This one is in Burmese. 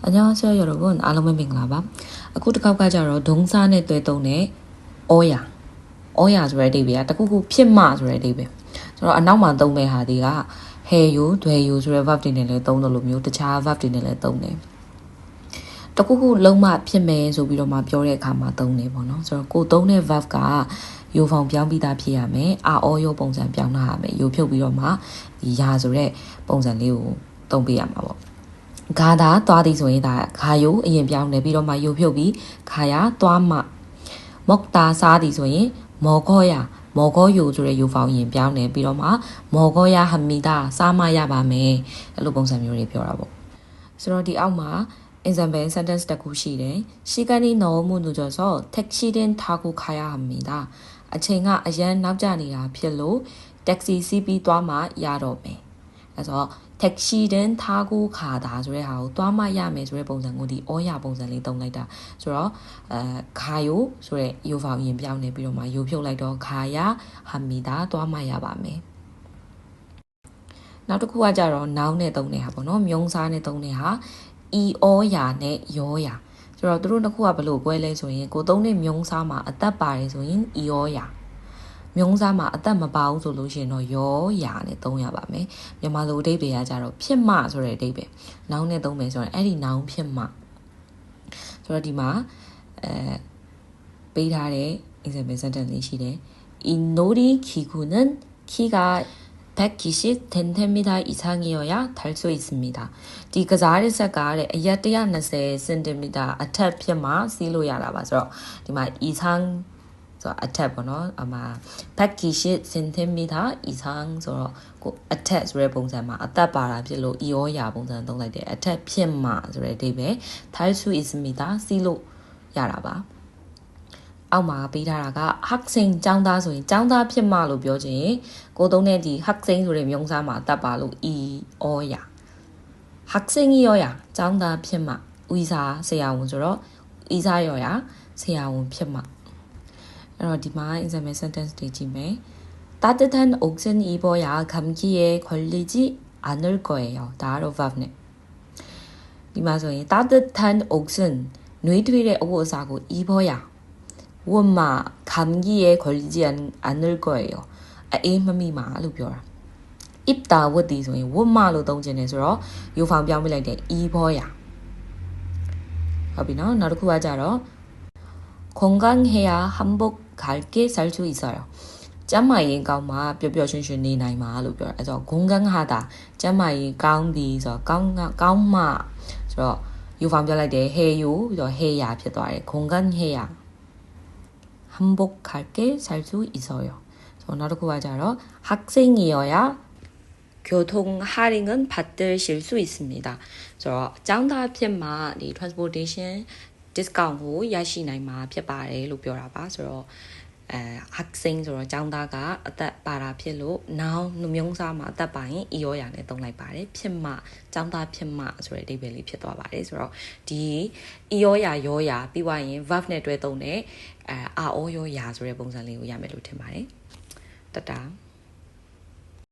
안녕하세요 여러분 알로메 밍라바အခုတစ်ခေါက်ကကြတော့ဒုံစားနဲ့တွဲသုံးတဲ့ဩယာဆိုတဲ့အဓိပ္ပာယ်ကတခုခုဖြစ်မှဆိုတဲ့အဓိပ္ပာယ်ဆိုတော့အနောက်မှာသုံးမဲ့ဟာဒီကဟဲယူဒွယ်ယူဆိုတဲ့ verb တွေနဲ့လည်းသုံးတယ်လို့မျိုးတခြား verb တွေနဲ့လည်းသုံးတယ်တခုခုလုံးမဖြစ်မယ်ဆိုပြီးတော့မှပြောတဲ့အခါမှာသုံးတယ်ပေါ့နော်ဆိုတော့ကိုသုံးတဲ့ verb ကယူဖောင်ပြောင်းပြီးသားဖြစ်ရမယ်အာဩရောပုံစံပြောင်းလာရမယ်ယူဖြုတ်ပြီးတော့မှဒီယာဆိုတဲ့ပုံစံလေးကိုသုံးပေးရမှာပေါ့ဂါသာသွားသည်ဆိုရင်ဒါခါယိုအရင်ပြောင်းတယ်ပြီးတော့မှယူဖြုတ်ပြီးခါရသွားမှမောက်တာစားသည်ဆိုရင်မော်ခေါ်ရမော်ခေါ်ယူဆိုတဲ့ယူဖောင်အရင်ပြောင်းတယ်ပြီးတော့မှမော်ခေါ်ရဟမီတာစားမရပါမယ်အဲ့လိုပုံစံမျိုးတွေပြောတာပေါ့ဆိုတော့ဒီအောက်မှာexample sentence တစ်ခုရှိတယ်시간이 너무 늦어서 택시를 타고 가야 합니다အချိန်ကအရန်နောက်ကျနေတာဖြစ်လို့택시စီးပြီးသွားမှရတော့မယ်အဲ့တော့택시는 타고 가다ဆိုတဲ့ဟာကိုသွားမှရမယ်ဆိုတဲ့ပုံစံကိုဒီဩယာပုံစံလေးသုံးလိုက်တာဆိုတော့ခါယိုဆိုတဲ့ယူဖောင်ရင်ပြောင်းနေပြီးတော့မှယူဖြုတ်လိုက်တော့ခါရဟမီတာသွားမှရပါမယ်နောက်တစ်ခုကကြတော့ noun နဲ့သုံးတဲ့ဟာပေါ့နော်မြုံစားနဲ့သုံးတဲ့ဟာဤဩယာနဲ့ယောယာဆိုတော့သူတို့နှစ်ခုကဘယ်လိုကွဲလဲဆိုရင်ကိုသုံးတဲ့မြုံစားမှာအသက်ပါတယ်ဆိုရင်ဤဩယာမြုံစားမှာအသက်မပါဘူးဆိုလို့ရှိရင်တော့ယောယာနဲ့သုံးရပါမယ်မြန်မာလိုအဓိပ္ပာယ်ကကြတော့ဖြစ်မှဆိုတဲ့အဓိပ္ပာယ်နောင်နဲ့သုံးမယ်ဆိုရင်အဲ့ဒီနောင်ဖြစ်မှဆိုတော့ဒီမှာပေးထားတဲ့ example sentence လေးရှိတယ်이 놀이 기구는 키가 120cm 이상이어야 탈 수 있습니다. ဒီကစားတဲ့ဆက်ကတဲ့အရက်120cm အထက်ဖြစ်မှစီးလို့ရတာပါဆိုတော့ဒီမှာ 이상ဆိုအထက်ပေါ့နော်အမှာ120cm 이상ဆိုတော့ကိုအထက်ဆိုတဲ့ပုံစံမှာအသက်ပါတာဖြစ်လို့ဤဩယာပုံစံသုံးလိုက်တယ်အထက်ဖြစ်မှဆိုတဲ့အဓိပ္ပာယ် 탈 수 있습니다 စီးလို့ရတာပါအောက်မှာပေးထားတာက학생ចောင်းသားဆိုရင်ចောင်းသားဖြစ်မှလို့ပြောခြင်းကိုသုံးတဲ့ဒီ 학생ဆိုတဲ့မြုံစားမှာတတ်ပါလို့ဤဩယာ 학생이어야 ចောင်းသားဖြစ်မှဦးစားဆရာဝန်ဆိုတော့이사여야ဆရာဝန်ဖြစ်မှအဲ့တော့ဒီမှာ example sentence တွေကြည့်မယ်따뜻한 옷은 입어야 감기에 걸리지 않을 거예요. 다 verb နဲ့ဒီမှာဆိုရင် 따뜻한 옷은 နှွေးထွေးတဲ့ အဝတ်အစားကို 입어야 원마 감기에 걸리지 않을 거예요. အေးမမိမှာလို့ပြောတာ 입다ဝတ်ဒီဆိုရင် 원마 လို့သုံးချင်တယ်ဆိုတော့ယူဖောင်ပြောင်းပြလိုက်တယ် 입어야 ဟုတ်ပြီနော်နောက်တစ်ခုကကြတော့ 건강해야 한복 갈게 살 수 있어요. ကျန်းမာရေးကောင်းမှပျော်ပျော်ရွှင်ရွှင်နေနိုင်မှာလို့ပြောတာအဲဆို건강하다ကျန်းမာရေးကောင်းသည်ဆိုတော့ကောင်းမှဆိုတော့ယူဖောင်ပြောလိုက်တယ်ဟေယူပြီးတော့ဟေယာဖြစ်သွားတယ်건강해야 한복 갈게 살 수 있어요. ဆိုတော့နောက်တစ်ခုကကြတော့학생이어야 교통 할인은 받으실 수 있습니다. ဆိုတော့ကျောင်းသားဖြစ်မှဒီ transportation discount ကိုရရှိနိုင်မှာဖြစ်ပါတယ်လို့ပြောတာပါဆိုတော့학생ဆိုတော့ကျောင်းသားကအသက်ပါတာဖြစ်လို့ noun မြုံစားမှာအသက်ပါရင်ဤဩယာနဲ့သုံးလိုက်ပါတယ်ဖြစ်မှကျောင်းသားဖြစ်မှဆိုတဲ့အဓိပ္ပာယ်လေးဖြစ်သွားပါတယ်ဆိုတော့ဒီဤဩယာယောယာပြီးသွားရင် verb နဲ့တွဲသုံးတဲ့အာဩယောယာဆိုတဲ့ပုံစံလေးကိုရမယ်လို့ထင်ပါတယ်တတာ